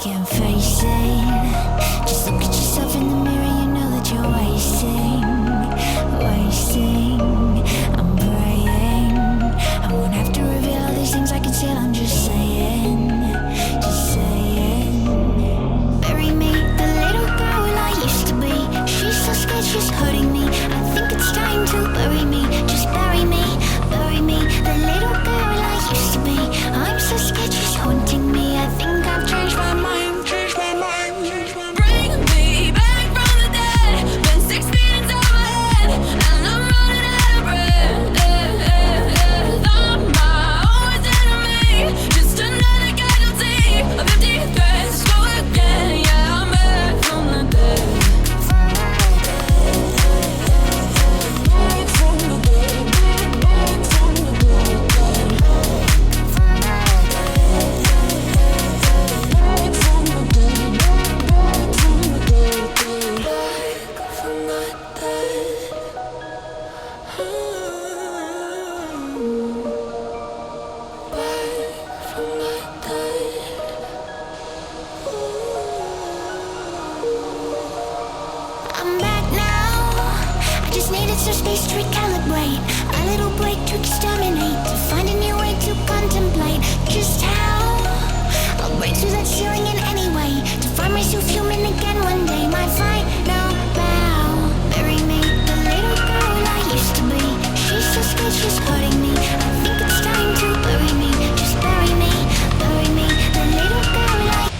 can't face it. Just look at yourself in the mirror, you know that you're wasting. I'm praying I won't have to reveal all these things I conceal. I'm just saying. Bury me, the little girl I used to be. She's so scared, she's hurting me. I think it's time to bury me. Just bury me, the little girl I used to be. I'm so scared, she's haunting me. I think I've changed my mind. Bring me back from the dead. Been 6 feet over head, and I'm running out of breath. I'm my own enemy, just another casualty of empty threats. Go again, yeah, I'm back from the dead. Back from the dead. Back from the dead. Back from the dead. Back from the dead. Back from the dead. Back from the dead. I'm back now. I just needed some space to recalibrate. A little break to exterminate. To find a new way to contemplate just how I'll break through that ceiling in any way. To find myself human again one day. My final bow. Bury me, the little girl I used to be. She's so scared, she's hurting me. I think it's time to bury me. Just bury me, the little girl I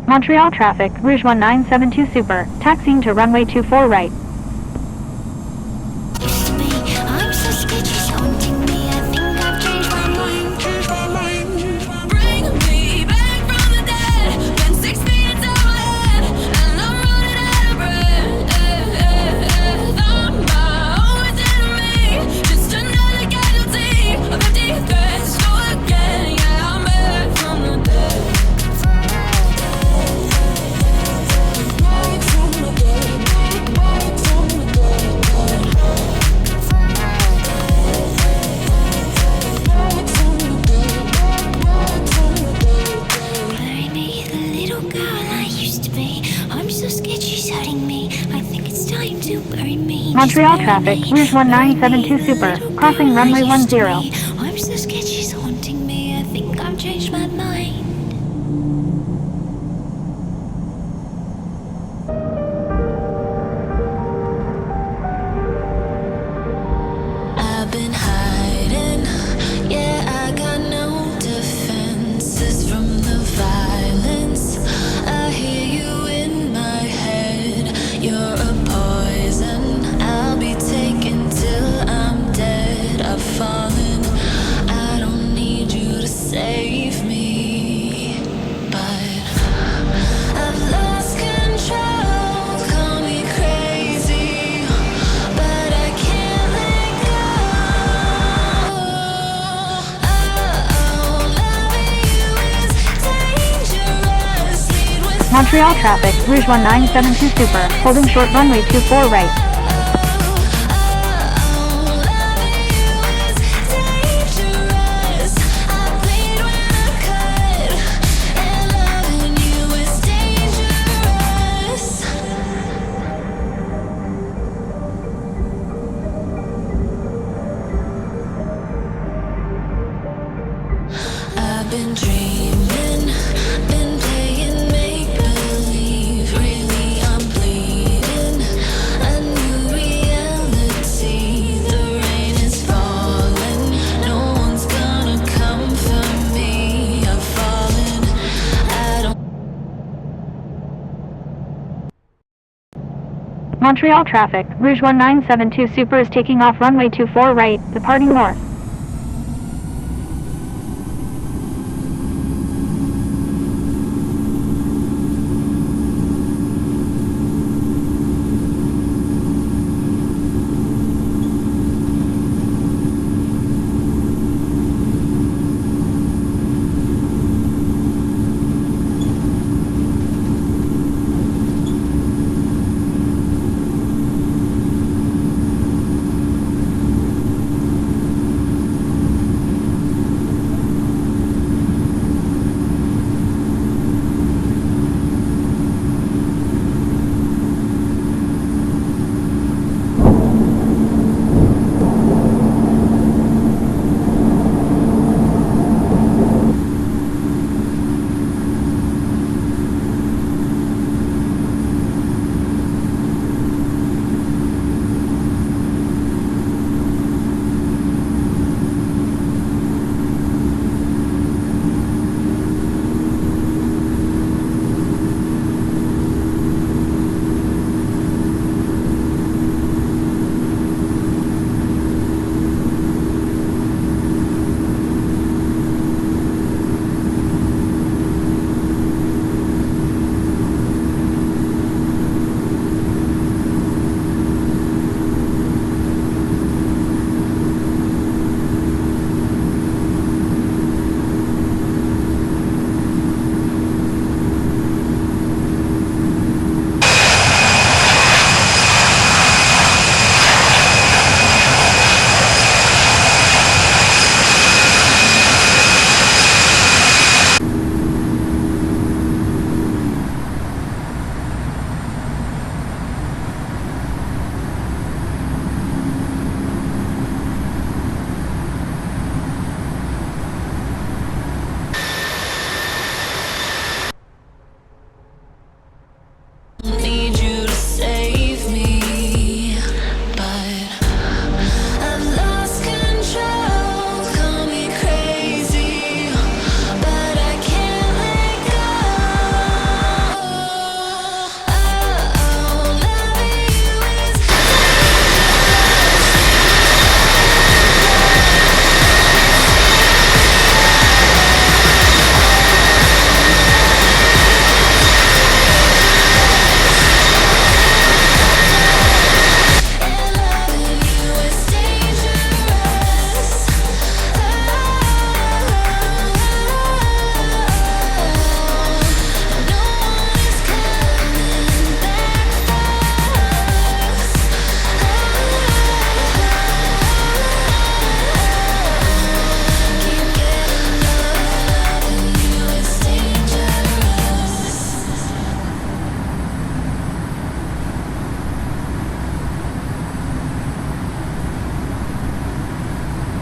Montreal traffic, Rouge 1972 Super, taxiing to runway 24 right. used to be. I'm so scared, she's haunting me. I think I've changed my mind. Bring me back from the dead. Been 6 feet over head, and I'm running out of breath. I'm my own enemy, just another casualty of empty threats. Go again, yeah, I'm back from the dead. Back from the dead. Back from the dead. Back from the dead. Back from the dead. Bury me, the little girl I used to be. I'm so scared, she's hurting me. I think it's time to bury me. Montreal traffic, Rouge 1972 Super, crossing runway 10. I'm so scared, she's haunting me. I think I've changed my mind. Montreal traffic, Rouge 1972 Super, holding short runway 24 right. Been dreaming, been playing make-believe. Really, I'm bleeding a new reality. The rain is falling, no one's gonna come for me. I've fallen, I don't. Montreal traffic, Rouge 1972 Super is taking off runway 24 right, departing north. Need you to save me, but I've lost control. Call me crazy, but I can't let go. Oh, loving you is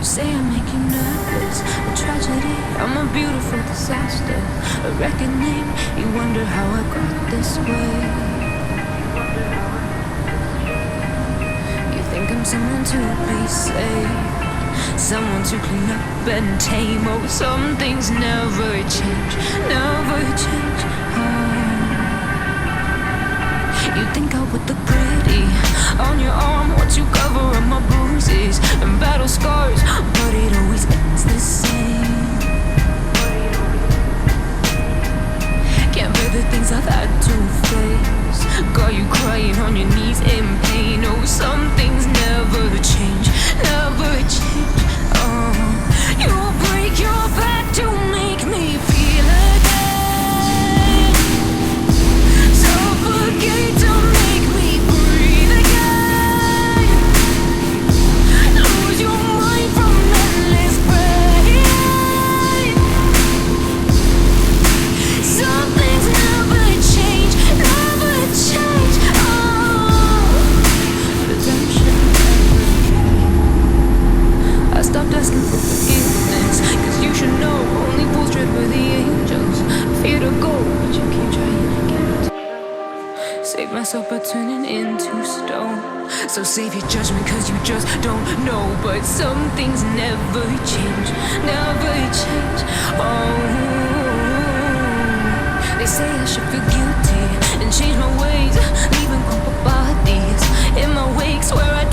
say I make you nervous, a tragedy, I'm a beautiful disaster, a reckoning, you wonder how I got this way. You think I'm someone to be saved, someone to clean up and tame. Oh, some things never change, never change. You think I would look pretty on your arm once you cover up my bruises and battle scars, but it always ends the same. Can't bear the things I've had to face, got you crying on your knees in pain. Oh, some things never change, never change. You'll break your back to make me feel again. up are turning into stone. So save your judgment cause you just don't know. But some things never change, never change. Oh, they say I should feel guilty and change my ways, leaving crumpled bodies in my wake. Swear I